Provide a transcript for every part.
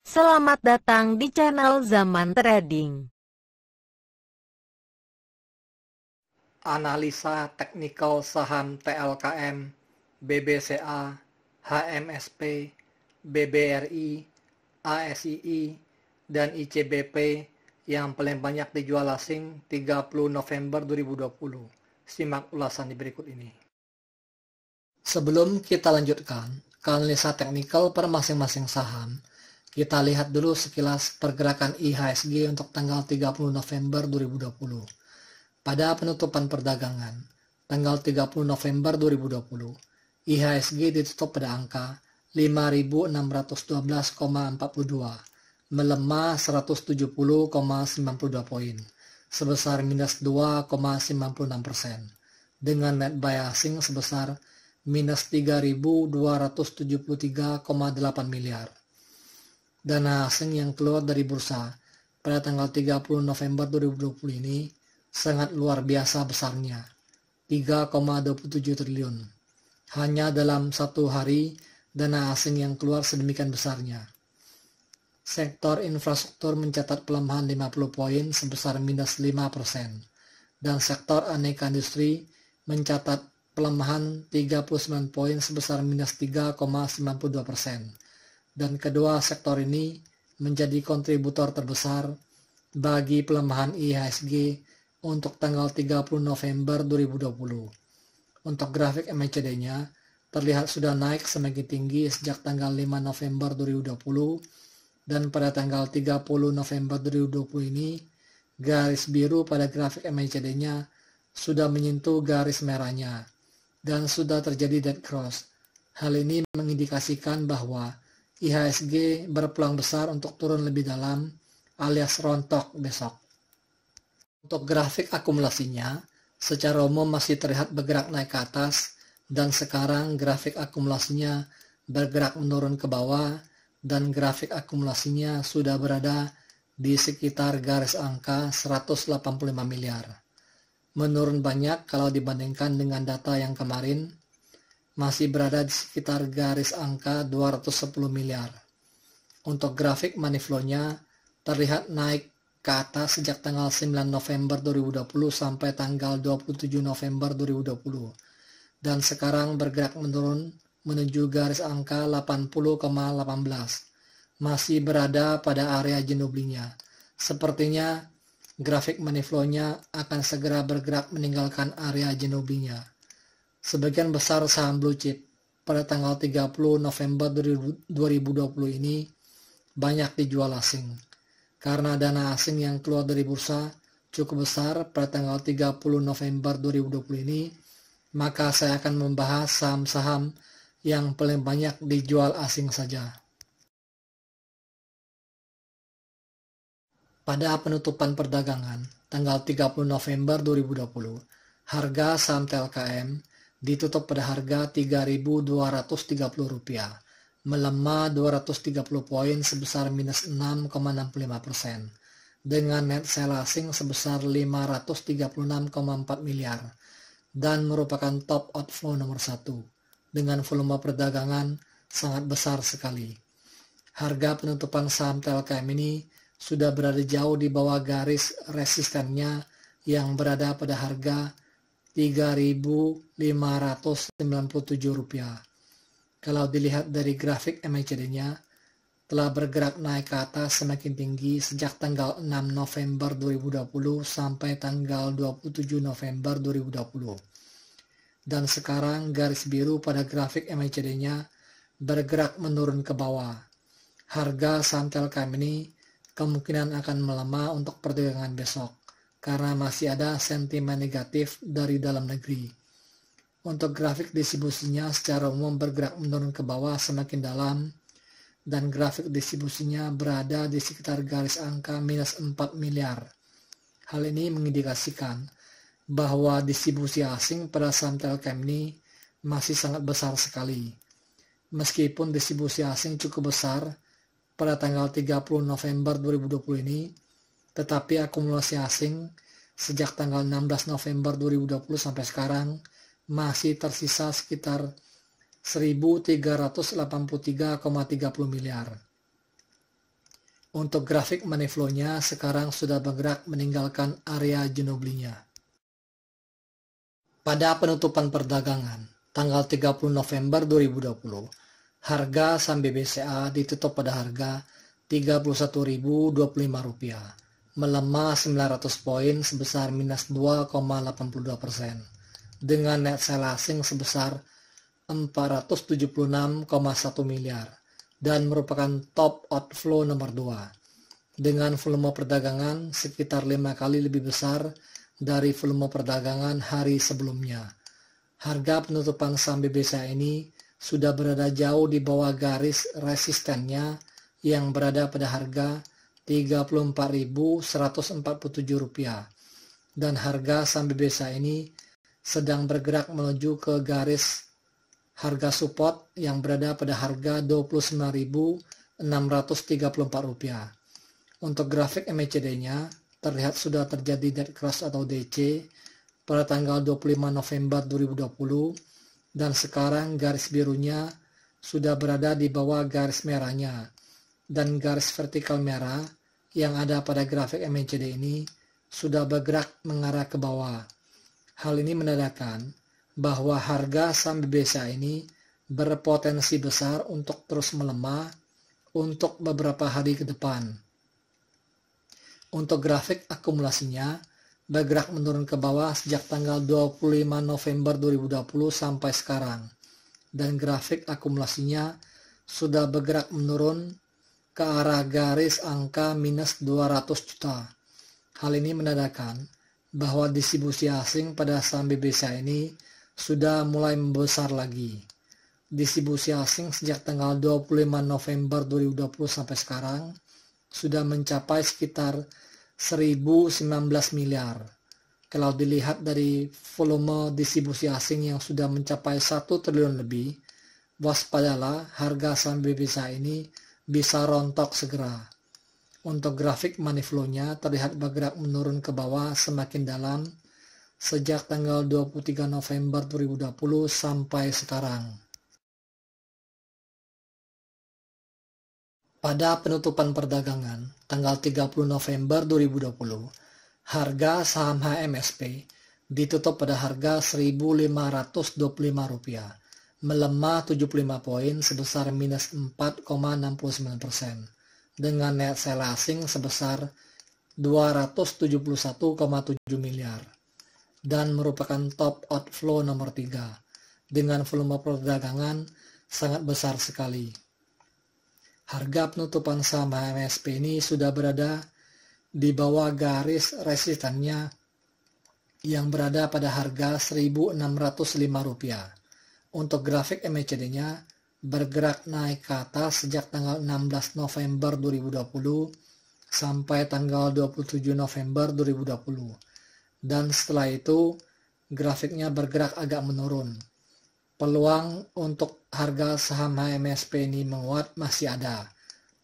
Selamat datang di channel Zaman Trading. Analisa teknikal saham TLKM, BBCA, HMSP, BBRI, ASII, dan ICBP yang paling banyak dijual asing 30 November 2020. Simak ulasan di berikut ini. Sebelum kita lanjutkan ke analisa teknikal per masing-masing saham, kita lihat dulu sekilas pergerakan IHSG untuk tanggal 30 November 2020. Pada penutupan perdagangan, tanggal 30 November 2020, IHSG ditutup pada angka 5.612,42, melemah 170,92 poin, sebesar minus 2,96%, dengan net buy asing sebesar minus 3.273,8 miliar. Dana asing yang keluar dari bursa pada tanggal 30 November 2020 ini sangat luar biasa besarnya, 3,27 triliun. Hanya dalam satu hari, dana asing yang keluar sedemikian besarnya. Sektor infrastruktur mencatat pelemahan 50 poin sebesar minus 5%, dan sektor aneka industri mencatat pelemahan 39 poin sebesar minus 3,92%. Dan kedua sektor ini menjadi kontributor terbesar bagi pelemahan IHSG untuk tanggal 30 November 2020. Untuk grafik MACD-nya terlihat sudah naik semakin tinggi sejak tanggal 5 November 2020, dan pada tanggal 30 November 2020 ini garis biru pada grafik MACD-nya sudah menyentuh garis merahnya dan sudah terjadi dead cross. Hal ini mengindikasikan bahwa IHSG berpeluang besar untuk turun lebih dalam alias rontok besok. Untuk grafik akumulasinya, secara umum masih terlihat bergerak naik ke atas, dan sekarang grafik akumulasinya bergerak menurun ke bawah, dan grafik akumulasinya sudah berada di sekitar garis angka 185 miliar. Menurun banyak kalau dibandingkan dengan data yang kemarin, masih berada di sekitar garis angka 210 miliar. Untuk grafik money flow-nya terlihat naik ke atas sejak tanggal 9 November 2020 sampai tanggal 27 November 2020, dan sekarang bergerak menurun menuju garis angka 80,18, masih berada pada area jenuh belinya. Sepertinya grafik money flow-nya akan segera bergerak meninggalkan area jenuh belinya. Sebagian besar saham blue chip pada tanggal 30 November 2020 ini banyak dijual asing. Karena dana asing yang keluar dari bursa cukup besar pada tanggal 30 November 2020 ini, maka saya akan membahas saham-saham yang paling banyak dijual asing saja. Pada penutupan perdagangan tanggal 30 November 2020, harga saham TLKM ditutup pada harga Rp3.230, melemah 230 poin sebesar minus 6,65%, dengan net sell asing sebesar 536,4 miliar, dan merupakan top outflow nomor 1, dengan volume perdagangan sangat besar sekali. Harga penutupan saham TLKM ini sudah berada jauh di bawah garis resistennya yang berada pada harga Rp3.597. Kalau dilihat dari grafik MACD-nya, telah bergerak naik ke atas semakin tinggi sejak tanggal 6 November 2020 sampai tanggal 27 November 2020. Dan sekarang garis biru pada grafik MACD-nya bergerak menurun ke bawah. Harga saham TLKM ini kemungkinan akan melemah untuk perdagangan besok, karena masih ada sentimen negatif dari dalam negeri. Untuk grafik distribusinya secara umum bergerak menurun ke bawah semakin dalam, dan grafik distribusinya berada di sekitar garis angka minus 4 miliar. Hal ini mengindikasikan bahwa distribusi asing pada saham TLKM ini masih sangat besar sekali. Meskipun distribusi asing cukup besar pada tanggal 30 November 2020 ini, tetapi akumulasi asing sejak tanggal 16 November 2020 sampai sekarang masih tersisa sekitar 1.383,30 miliar. Untuk grafik money flow-nya sekarang sudah bergerak meninggalkan area jenuh belinya. Pada penutupan perdagangan tanggal 30 November 2020, harga saham BBCA ditutup pada harga Rp31.025, melemah 900 poin sebesar minus 2,82%, dengan net sell asing sebesar 476,1 miliar dan merupakan top outflow nomor 2, dengan volume perdagangan sekitar 5 kali lebih besar dari volume perdagangan hari sebelumnya. Harga penutupan saham BBCA ini sudah berada jauh di bawah garis resistennya yang berada pada harga Rp34.147, dan harga saham BBCA ini sedang bergerak menuju ke garis harga support yang berada pada harga Rp29.634. Untuk grafik MACD-nya terlihat sudah terjadi dead cross atau DC pada tanggal 25 November 2020, dan sekarang garis birunya sudah berada di bawah garis merahnya, dan garis vertikal merah yang ada pada grafik MACD ini sudah bergerak mengarah ke bawah. Hal ini menandakan bahwa harga saham BBCA ini berpotensi besar untuk terus melemah untuk beberapa hari ke depan. Untuk grafik akumulasinya bergerak menurun ke bawah sejak tanggal 25 November 2020 sampai sekarang, dan grafik akumulasinya sudah bergerak menurun ke arah garis angka minus 200 juta. Hal ini menandakan bahwa distribusi asing pada saham BBCA ini sudah mulai membesar lagi. Distribusi asing sejak tanggal 25 November 2020 sampai sekarang sudah mencapai sekitar 1.019 miliar. Kalau dilihat dari volume distribusi asing yang sudah mencapai 1 triliun lebih, waspadalah harga saham BBCA ini bisa rontok segera. Untuk grafik money flow-nya terlihat bergerak menurun ke bawah semakin dalam sejak tanggal 23 November 2020 sampai sekarang. Pada penutupan perdagangan tanggal 30 November 2020, harga saham HMSP ditutup pada harga Rp1.525, melemah 75 poin sebesar minus 4,69%, dengan net sell asing sebesar 271,7 miliar, dan merupakan top outflow nomor 3, dengan volume perdagangan sangat besar sekali. Harga penutupan saham HMSP ini sudah berada di bawah garis resistennya yang berada pada harga Rp1.605. Untuk grafik MACD-nya bergerak naik ke atas sejak tanggal 16 November 2020 sampai tanggal 27 November 2020. Dan setelah itu grafiknya bergerak agak menurun. Peluang untuk harga saham HMSP ini menguat masih ada,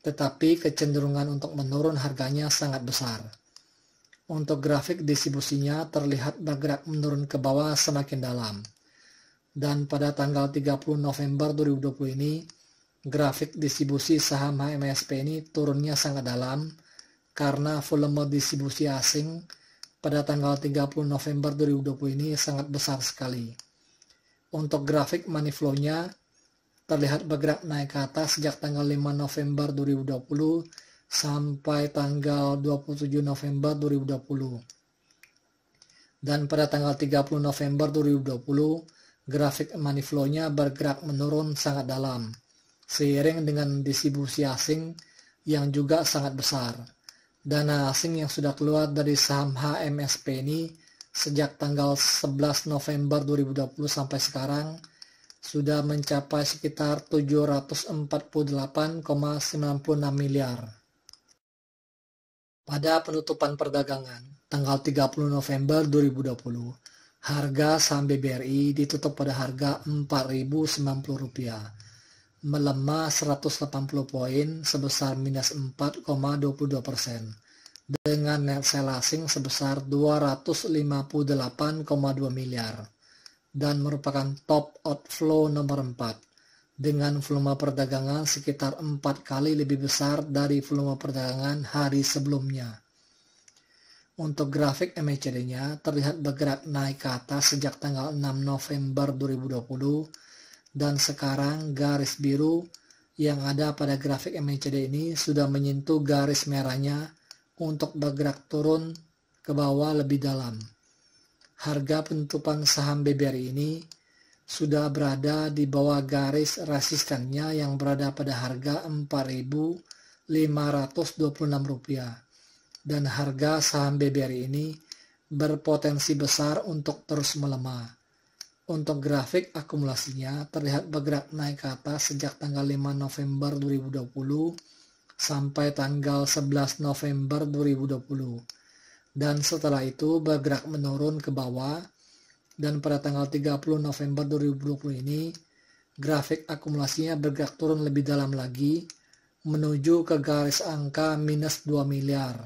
tetapi kecenderungan untuk menurun harganya sangat besar. Untuk grafik distribusinya terlihat bergerak menurun ke bawah semakin dalam. Dan pada tanggal 30 November 2020 ini, grafik distribusi saham HMSP ini turunnya sangat dalam karena volume distribusi asing pada tanggal 30 November 2020 ini sangat besar sekali. Untuk grafik money flow-nya terlihat bergerak naik ke atas sejak tanggal 5 November 2020 sampai tanggal 27 November 2020. Dan pada tanggal 30 November 2020, grafik money flow-nya bergerak menurun sangat dalam, seiring dengan distribusi asing yang juga sangat besar. Dana asing yang sudah keluar dari saham HMSP ini sejak tanggal 11 November 2020 sampai sekarang sudah mencapai sekitar 748,96 miliar. Pada penutupan perdagangan tanggal 30 November 2020, harga saham BBRI ditutup pada harga Rp4.090, melemah 180 poin sebesar minus 4,22%, dengan net sell asing sebesar 258,2 miliar, dan merupakan top outflow nomor 4, dengan volume perdagangan sekitar 4 kali lebih besar dari volume perdagangan hari sebelumnya. Untuk grafik MACD-nya terlihat bergerak naik ke atas sejak tanggal 6 November 2020 dan sekarang garis biru yang ada pada grafik MACD ini sudah menyentuh garis merahnya untuk bergerak turun ke bawah lebih dalam. Harga penutupan saham BBRI ini sudah berada di bawah garis resistennya yang berada pada harga Rp4.526 dan harga saham BBRI ini berpotensi besar untuk terus melemah. Untuk grafik akumulasinya terlihat bergerak naik ke atas sejak tanggal 5 November 2020 sampai tanggal 11 November 2020 dan setelah itu bergerak menurun ke bawah. Dan pada tanggal 30 November 2020 ini, grafik akumulasinya bergerak turun lebih dalam lagi, menuju ke garis angka minus 2 miliar.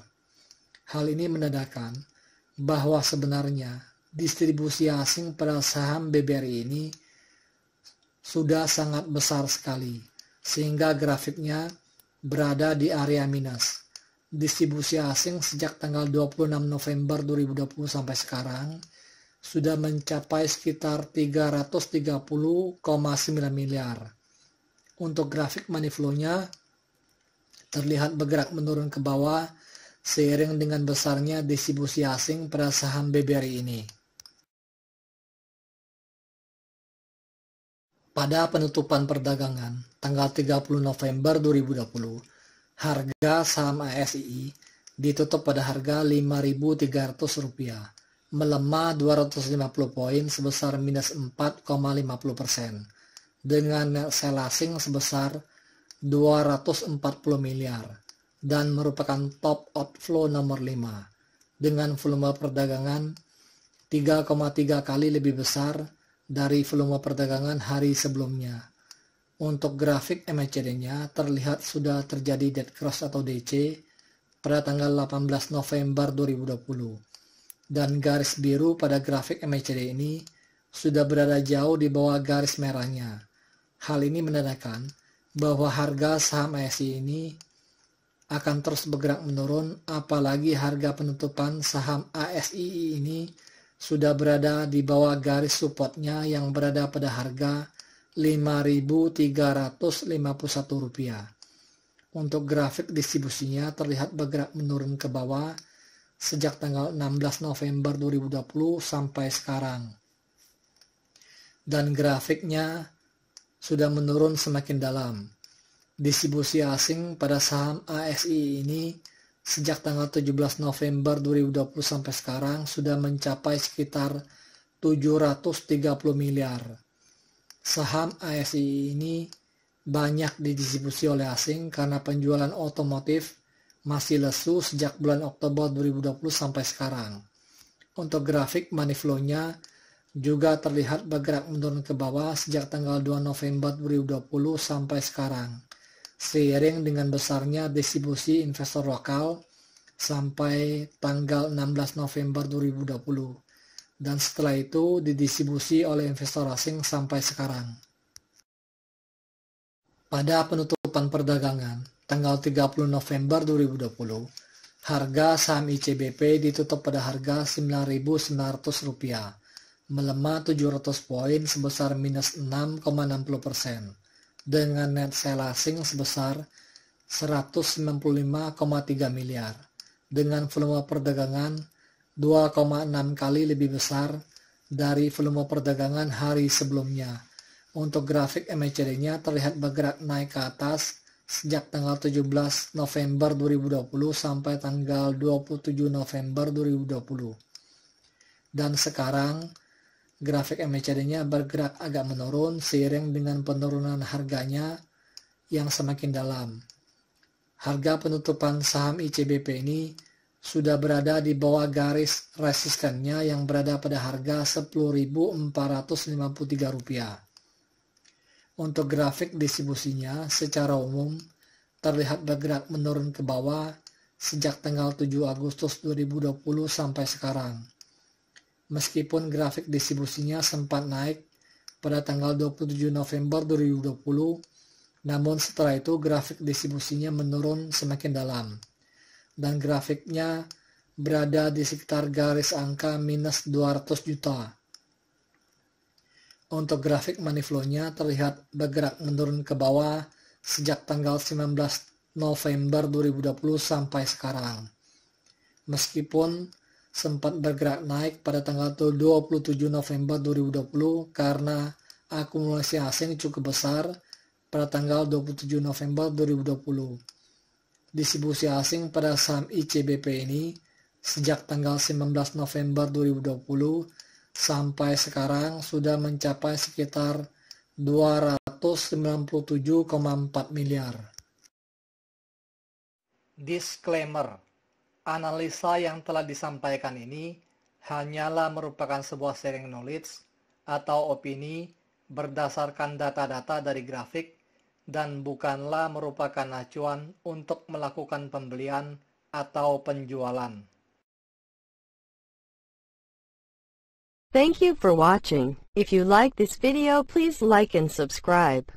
Hal ini menandakan bahwa sebenarnya distribusi asing pada saham BBRI ini sudah sangat besar sekali, sehingga grafiknya berada di area minus. Distribusi asing sejak tanggal 26 November 2020 sampai sekarang sudah mencapai sekitar 330,9 miliar. Untuk grafik money flow-nya terlihat bergerak menurun ke bawah seiring dengan besarnya distribusi asing pada saham BBRI ini. Pada penutupan perdagangan tanggal 30 November 2020, harga saham ASII ditutup pada harga Rp5.300, melemah 250 poin sebesar minus 4,50%, dengan net sell asing sebesar 240 miliar dan merupakan top outflow nomor 5 dengan volume perdagangan 3,3 kali lebih besar dari volume perdagangan hari sebelumnya. Untuk grafik MACD-nya terlihat sudah terjadi dead cross atau DC pada tanggal 18 November 2020. Dan garis biru pada grafik MACD ini sudah berada jauh di bawah garis merahnya. Hal ini menandakan bahwa harga saham ASI ini akan terus bergerak menurun, apalagi harga penutupan saham ASI ini sudah berada di bawah garis supportnya yang berada pada harga Rp5.351. Untuk grafik distribusinya terlihat bergerak menurun ke bawah sejak tanggal 16 November 2020 sampai sekarang. Dan grafiknya sudah menurun semakin dalam. Distribusi asing pada saham ASI ini sejak tanggal 17 November 2020 sampai sekarang sudah mencapai sekitar 730 miliar. Saham ASI ini banyak didistribusi oleh asing karena penjualan otomotif masih lesu sejak bulan Oktober 2020 sampai sekarang. Untuk grafik money flow-nya juga terlihat bergerak menurun ke bawah sejak tanggal 2 November 2020 sampai sekarang, seiring dengan besarnya distribusi investor lokal sampai tanggal 16 November 2020, dan setelah itu didistribusi oleh investor asing sampai sekarang. Pada penutupan perdagangan tanggal 30 November 2020, harga saham ICBP ditutup pada harga Rp9.900, melemah 700 poin sebesar minus 6,60%, dengan net sell asing sebesar 195,3 miliar, dengan volume perdagangan 2,6 kali lebih besar dari volume perdagangan hari sebelumnya. Untuk grafik MACD-nya terlihat bergerak naik ke atas sejak tanggal 17 November 2020 sampai tanggal 27 November 2020. Dan sekarang grafik MACD-nya bergerak agak menurun seiring dengan penurunan harganya yang semakin dalam. Harga penutupan saham ICBP ini sudah berada di bawah garis resistennya yang berada pada harga Rp10.453. Untuk grafik distribusinya secara umum terlihat bergerak menurun ke bawah sejak tanggal 7 Agustus 2020 sampai sekarang. Meskipun grafik distribusinya sempat naik pada tanggal 27 November 2020, namun setelah itu grafik distribusinya menurun semakin dalam, dan grafiknya berada di sekitar garis angka minus 200 juta. Untuk grafik money flow-nya terlihat bergerak menurun ke bawah sejak tanggal 19 November 2020 sampai sekarang. Meskipun sempat bergerak naik pada tanggal 27 November 2020 karena akumulasi asing cukup besar pada tanggal 27 November 2020. Distribusi asing pada saham ICBP ini sejak tanggal 19 November 2020 sampai sekarang sudah mencapai sekitar 297,4 miliar. Disclaimer: analisa yang telah disampaikan ini hanyalah merupakan sebuah sharing knowledge atau opini berdasarkan data-data dari grafik dan bukanlah merupakan acuan untuk melakukan pembelian atau penjualan. Thank you for watching. If you like this video, please like and subscribe.